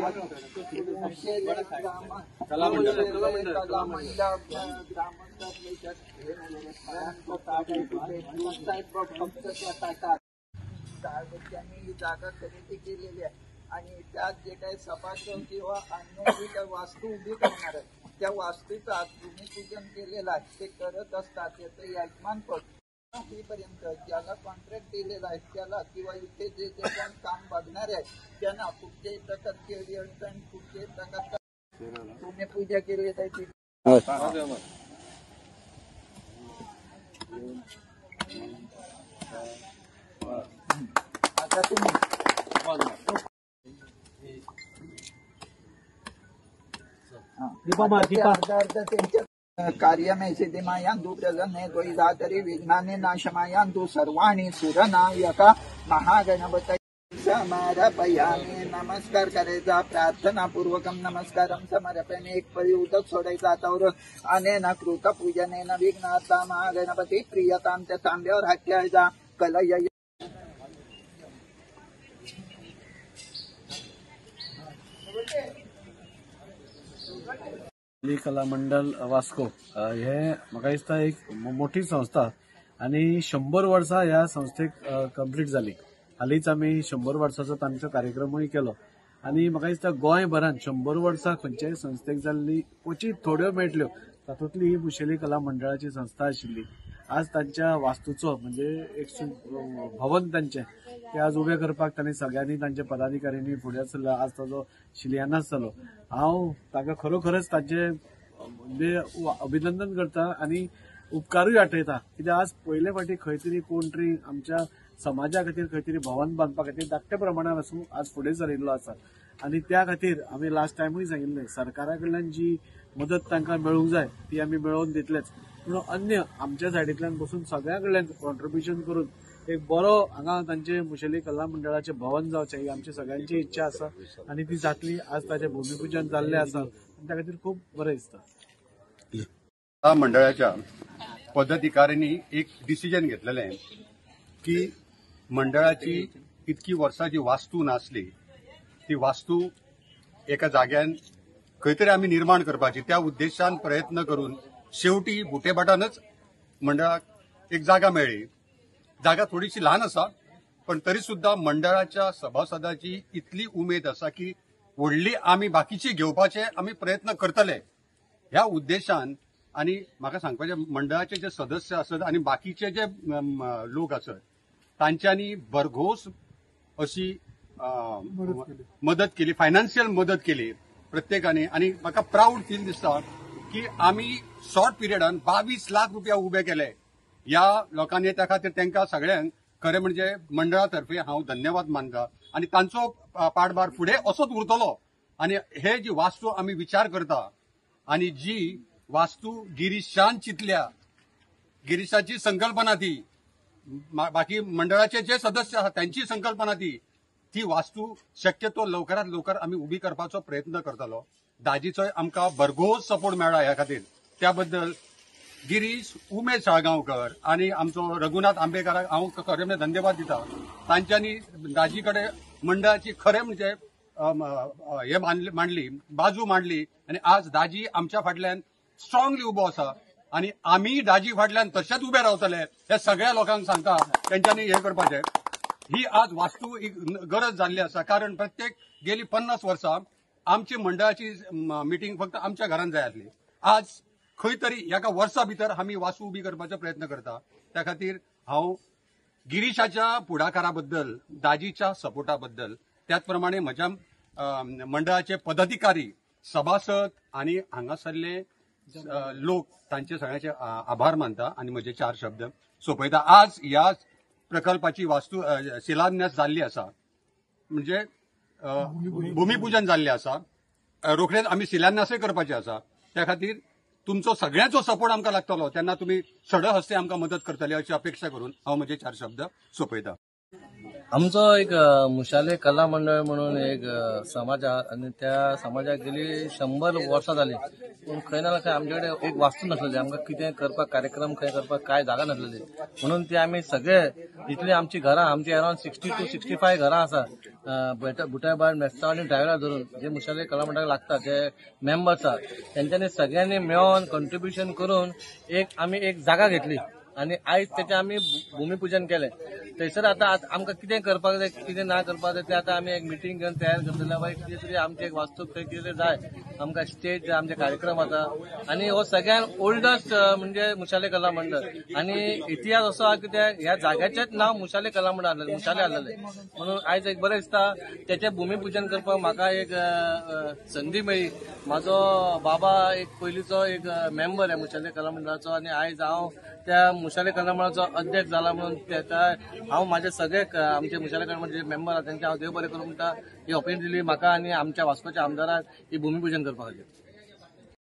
जागा खरेदी केलेली आहे आणि त्यात जे काही सभागृह किंवा अन्य जे काही वास्तू उभी करणार आहे त्या वास्तूचं आज भूमिपूजन केलेलं आहे. ते करत असतात त्याचं यजमानपद होईपर्यंत ज्याला कॉन्ट्रॅक्ट दिलेला आहे त्याला किंवा इथे जे जे कोण काम बघणारे आहेत त्यांना कुठल्याही प्रकारची अडचण कुठल्याही प्रकारचा भूमिपूजा केली जायची. आता तुम्ही कार्यमेषितिमयन्तु प्रसन्ने त्वयि धातरि विघ्नानि नाशमयन्तु सर्वाणि सुरनायका महागणपतये समर्पयामि. नमस्कार करायचा प्रार्थना पूर्वकम नमस्कारम समर्पयामि. एक पळी उदक सोडायचा हातावर अनेन कृत पूजनेन विघ्नाता महागणपती प्रियताम. त्या तांब्यावर हात ठेवायचा. कलय कला मंडल वास्को हे म्हाका दिसता एक मोठी संस्था आणि 100 वर्सां ह्या संस्थेक कंप्लीट जाली. हालींच आमी 100 वर्साचो तांचो कार्यक्रमूय केलो आणि म्हाका दिसता गोंयभरांत 100 वर्सां खंयच्याय संस्थेक जाल्ली क्वचित थोड्यो मेळटल्यो. तातूंतली ही मुशेली कला मंडळाची संस्था आशिल्ली. आज तांच्या वास्तूचो म्हणजे एक भवन तांचें ते आज उबें करपाक तांणी सगळ्यांनी तांचे पदाधिकाऱ्यांनी फुडें चल्ला. आज ताजो शिलान्यास जालो. हांव ताका खरोखरच तांचे म्हणजे अभिनंदन करता आणि उपकारूय आठयता. कित्याक आज पयले फावटी खंय तरी कोण तरी आमच्या समाजा खातीर खंय तरी भवन बांदपा खातीर धाकट्या प्रमाणात आसूं आज फुडें सरिल्लो आसा आणि त्या खातीर आमी लास्ट टायमूय सांगिल्लें सरकारा कडल्यान जी मदत तांकां मेळूंक जाय ती आमी मेळोवन दितलेच. पूण अन्य आमच्या सायडींतल्यान बसून सगळ्या कडल्यान कॉन्ट्रिब्युशन करून एक बरो हांगा तांचे मुशेली कला मंडळाचे भवन जावचें ही आमची सगळ्यांची इच्छा आसा आणि ती जातली. आज ताचें भूमिपूजन जाल्लें आसा आनी त्या खातीर खूब बरें दिसता. ह्या मंडळाच्या पदाधिकाऱ्यांनी एक डिसिजन घेतलेलें की मंडळाची इतकी वर्सांची वास्तू नासली ती वास्तू एका जाग्यान खंय तरी आमी निर्माण करपाची त्या उद्देशान प्रयत्न करून शेवटी बुटेबाटानच मंडळाक एक जागा मेळ्ळी. जागा थोडीशी ल्हान आसा पण तरी सुद्धा मंडळाच्या सभासदाची इतली उमेद आसा की व्हडली आमी बाकीची घेवपाचे आमी प्रयत्न करतले ह्या उद्देशान. आणि म्हाका सांगपाचें मंडळाचे जे सदस्य आसत आणि बाकीचे जे लोक आसत तांच्यांनी भरघोस अशी मदत केली, फायनान्शियल मदत केली प्रत्येकाने. आणि म्हाका प्राऊड फील दिसता की आमी शॉर्ट पिरियडान 22 लाख रुपया उबे केले ह्या लोकांनी. त्या खातीर तांकां सगळ्यांक खरें म्हणजे मंडळातर्फे हांव धन्यवाद मानता आणि तांचो पाठभार फुडें असोच उरतलो. आणि हे जी वास्तू आमी विचार करता आणि जी वास्तू गिरीशान चिंतल्या गिरीशाची संकल्पना बाकी मंडळाचे जे सदस्य आहात त्यांची संकल्पना ती वास्तू शक्यतो लवकरात लवकर आम्ही उभी करपाचो प्रयत्न करतलो. दाजीचोय आमकां भरघोस सपोर्ट मेळ्ळा ह्या खातीर. त्याबद्दल गिरीश उमेश साळगांवकर आणि आमचो रघुनाथ आंबेकाराक हांव खरें म्हणजे धन्यवाद दिता. तांच्यांनी दाजी कडेन मंडळाची खरें म्हणजे हे मांडली बाजू मांडली आणि आज दाजी आमच्या फाटल्यान स्ट्रॉंगली उबो आसा आणि आम्ही दाजी फाटल्यान तशेंच उबे रावतले हे सगळ्या लोकांक सांगता. त्यांच्यानी हे करपाचें. ही आज वास्तू एक गरज जाल्ली आसा कारण प्रत्येक गेली 50 वर्सां आमची मंडळाची मिटींग फक्त आमच्या घरांत जाय आसली. आज खंय तरी एका वर्सा भितर आमी वास्तू उबी करपाचो प्रयत्न करता. त्या खातीर हांव गिरीशाच्या पुढाकारा बद्दल दाजीच्या सपोर्टा बद्दल त्याच प्रमाणे म्हज्या मंडळाचे पदाधिकारी सभासद आणि हांगासरले लोक तांचे सगळ्यांचे आभार मानता आणि म्हजे 4 शब्द सोंपयता. आज ह्या प्रकल्पाची वास्तू शिलान्यास जाल्ली आसा म्हणजे भूमिपूजन जाल्लें आसा. रोखडेच आमी शिलान्यासय करपाचे आसा. त्या खातीर तुमचो सगळ्यांचो सपोर्ट आमकां लागतलो तेन्ना तुमी सड हस्ते आमकां मदत करतले अशी अपेक्षा करून हांव म्हजे 4 शब्द सोंपयता. आमचो एक मुशाले कला मंडळ म्हणून एक समाज आहा आणि त्या समाजाक गेली 100 वर्सां जाली पूण खंय ना खंय आमचे कडेन एक वास्तू नासलेली आमकां कितें करपाक कार्यक्रम खंय करपाक काय जागा नासलेली म्हणून ते आमी सगळे जितली आमची घरां आमची अराउंड 60 to 65 घरां आसा बुटायबार मेस्ता आनी ड्रायव्हरा धरून जे मुशाले कला मंडळाक लागतात जे मेंबर्स आहा तेंच्यांनी सगळ्यांनी मेळोन कॉन्ट्रिब्युशन करून आमी एक जागा घेतली आणि आयज त्याचे आम्ही भूमिपूजन केले थंयसर आता आमकां कितें करपाक जाय कितें ना करपाक जाय ते आतां आमी एक मिटींग घेवन तयार करतले बाय कितें तरी आमचे एक वास्तूक थंय कितें जाय आमकां स्टेज आमचे कार्यक्रम आसा आनी हो सगळ्यात ओल्डस्ट म्हणजे मुशाले कला मंडळ आणि इतिहास असो आहा की ह्या जाग्याचेच नाव मुशाले कला मंडळ आहलेलें मुशाले आहलेलें म्हणून आयज एक बरें दिसता त्याचें भूमिपूजन करपाक म्हाका एक संदी मेळ्ळी म्हाजो बाबा एक पयलींचो एक मेंबर आहे मुशाले कला मंडळाचो आणि आयज हांव त्या मुशाले कला मंडळाचो अध्यक्ष जाला म्हणून हांव माझे सगळे आमचे मुशाले कला मंडळाचे मेंबर आहा तेंचे हांव देव बरें करूं म्हणटा ही ऑपॉर्च्युनिटी दिली म्हाका आनी आमच्या वास्कोच्या आमदाराक ही भूमिपूजन करपाक खातीर